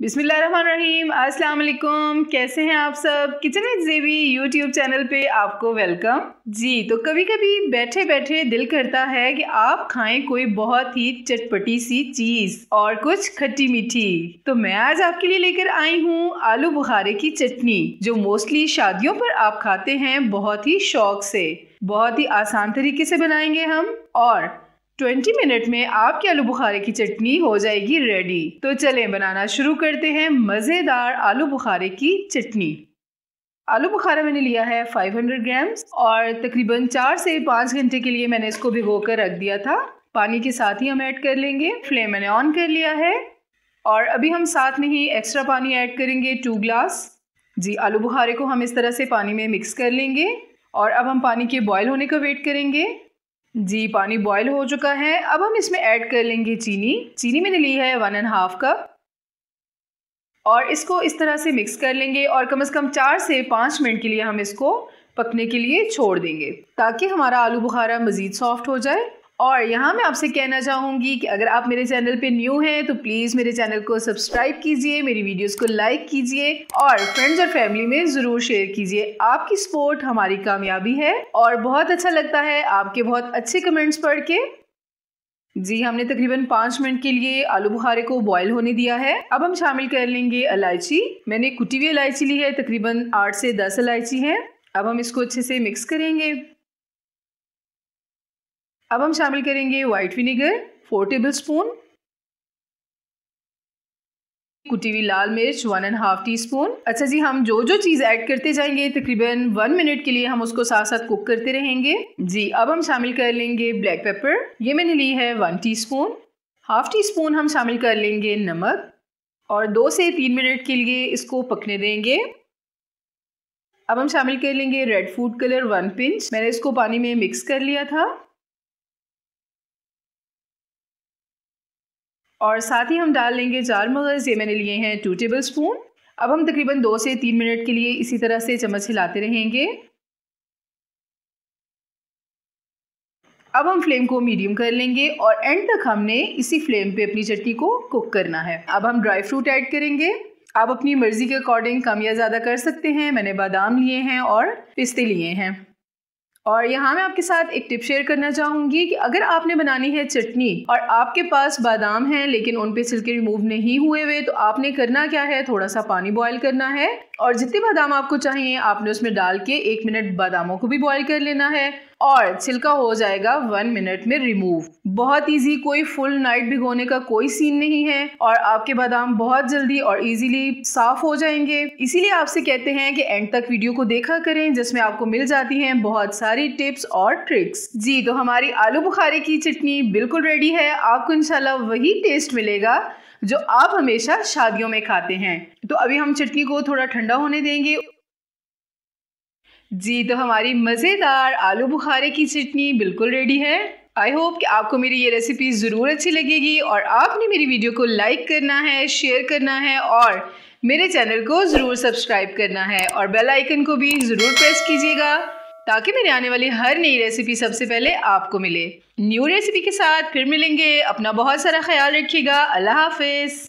बिस्मिल्लाहिर्रहमानिर्रहीम। अस्सलाम वालेकुम। कैसे हैं आप सब? किचन विद ज़ेबी यूट्यूब चैनल पे आपको वेलकम जी। तो कभी कभी बैठे बैठे दिल करता है कि आप खाएं कोई बहुत ही चटपटी सी चीज़ और कुछ खट्टी मीठी। तो मैं आज आपके लिए लेकर आई हूँ आलू बुखारे की चटनी, जो मोस्टली शादियों पर आप खाते हैं बहुत ही शौक से। बहुत ही आसान तरीके से बनाएंगे हम और 20 मिनट में आपकी आलू बुखारे की चटनी हो जाएगी रेडी। तो चलें बनाना शुरू करते हैं मज़ेदार आलू बुखारे की चटनी। आलू बुखारा मैंने लिया है 500 ग्राम्स और तकरीबन 4 से 5 घंटे के लिए मैंने इसको भिगो कर रख दिया था। पानी के साथ ही हम ऐड कर लेंगे। फ्लेम मैंने ऑन कर लिया है और अभी हम साथ में ही एक्स्ट्रा पानी ऐड करेंगे 2 ग्लास जी। आलू बुखारे को हम इस तरह से पानी में मिक्स कर लेंगे और अब हम पानी के बॉयल होने का वेट करेंगे जी। पानी बॉयल हो चुका है। अब हम इसमें ऐड कर लेंगे चीनी मैंने ली है 1.5 कप और इसको इस तरह से मिक्स कर लेंगे और कम से कम 4 से 5 मिनट के लिए हम इसको पकने के लिए छोड़ देंगे ताकि हमारा आलू बुखारा मज़ीद सॉफ्ट हो जाए। और यहाँ मैं आपसे कहना चाहूँगी कि अगर आप मेरे चैनल पे न्यू हैं तो प्लीज़ मेरे चैनल को सब्सक्राइब कीजिए, मेरी वीडियोस को लाइक कीजिए और फ्रेंड्स और फैमिली में ज़रूर शेयर कीजिए। आपकी सपोर्ट हमारी कामयाबी है और बहुत अच्छा लगता है आपके बहुत अच्छे कमेंट्स पढ़ के जी। हमने तकरीबन 5 मिनट के लिए आलू बुखारे को बॉयल होने दिया है। अब हम शामिल कर लेंगे इलायची। मैंने कुटी हुई इलायची ली है, तकरीबन 8 से 10 इलायची है। अब हम इसको अच्छे से मिक्स करेंगे। अब हम शामिल करेंगे वाइट विनेगर 4 टेबलस्पून, कुटी हुई लाल मिर्च 1.5 टीस्पून। अच्छा जी, हम जो जो चीज़ ऐड करते जाएंगे तकरीबन 1 मिनट के लिए हम उसको साथ साथ कुक करते रहेंगे जी। अब हम शामिल कर लेंगे ब्लैक पेपर, ये मैंने ली है 1 टीस्पून। 1/2 टीस्पून हम शामिल कर लेंगे नमक और 2 से 3 मिनट के लिए इसको पकने देंगे। अब हम शामिल कर लेंगे रेड फूड कलर 1 पिंच। मैंने इसको पानी में मिक्स कर लिया था और साथ ही हम डाल लेंगे 4 मगज़, ये मैंने लिए हैं 2 टेबलस्पून। अब हम तकरीबन 2 से 3 मिनट के लिए इसी तरह से चम्मच हिलाते रहेंगे। अब हम फ्लेम को मीडियम कर लेंगे और एंड तक हमने इसी फ्लेम पे अपनी चटनी को कुक करना है। अब हम ड्राई फ्रूट ऐड करेंगे। आप अपनी मर्ज़ी के अकॉर्डिंग कम या ज़्यादा कर सकते हैं। मैंने बादाम लिए हैं और पिस्ते लिए हैं। और यहाँ मैं आपके साथ एक टिप शेयर करना चाहूँगी कि अगर आपने बनानी है चटनी और आपके पास बादाम हैं लेकिन उन पे छिलके रिमूव नहीं हुए हुए, तो आपने करना क्या है, थोड़ा सा पानी बॉयल करना है और जितने बादाम आपको चाहिए आपने उसमें डाल के 1 मिनट बादामों को भी बॉयल कर लेना है और छिलका हो जाएगा 1 मिनट में रिमूव। बहुत इजी, कोई फुल नाइट भिगोने का कोई सीन नहीं है और आपके बादाम बहुत जल्दी और इजीली साफ हो जाएंगे। इसीलिए आपसे कहते हैं कि एंड तक वीडियो को देखा करें, जिसमें आपको मिल जाती हैं बहुत सारी टिप्स और ट्रिक्स जी। तो हमारी आलू बुखारे की चटनी बिल्कुल रेडी है। आपको इंशाल्लाह वही टेस्ट मिलेगा जो आप हमेशा शादियों में खाते हैं। तो अभी हम चटनी को थोड़ा ठंडा होने देंगे जी। तो हमारी मज़ेदार आलू बुखारे की चटनी बिल्कुल रेडी है। आई होप कि आपको मेरी ये रेसिपी ज़रूर अच्छी लगेगी और आपने मेरी वीडियो को लाइक करना है, शेयर करना है और मेरे चैनल को ज़रूर सब्सक्राइब करना है और बेल आइकन को भी ज़रूर प्रेस कीजिएगा ताकि मेरे आने वाली हर नई रेसिपी सबसे पहले आपको मिले। न्यू रेसिपी के साथ फिर मिलेंगे। अपना बहुत सारा ख्याल रखिएगा। अल्लाह हाफिज़।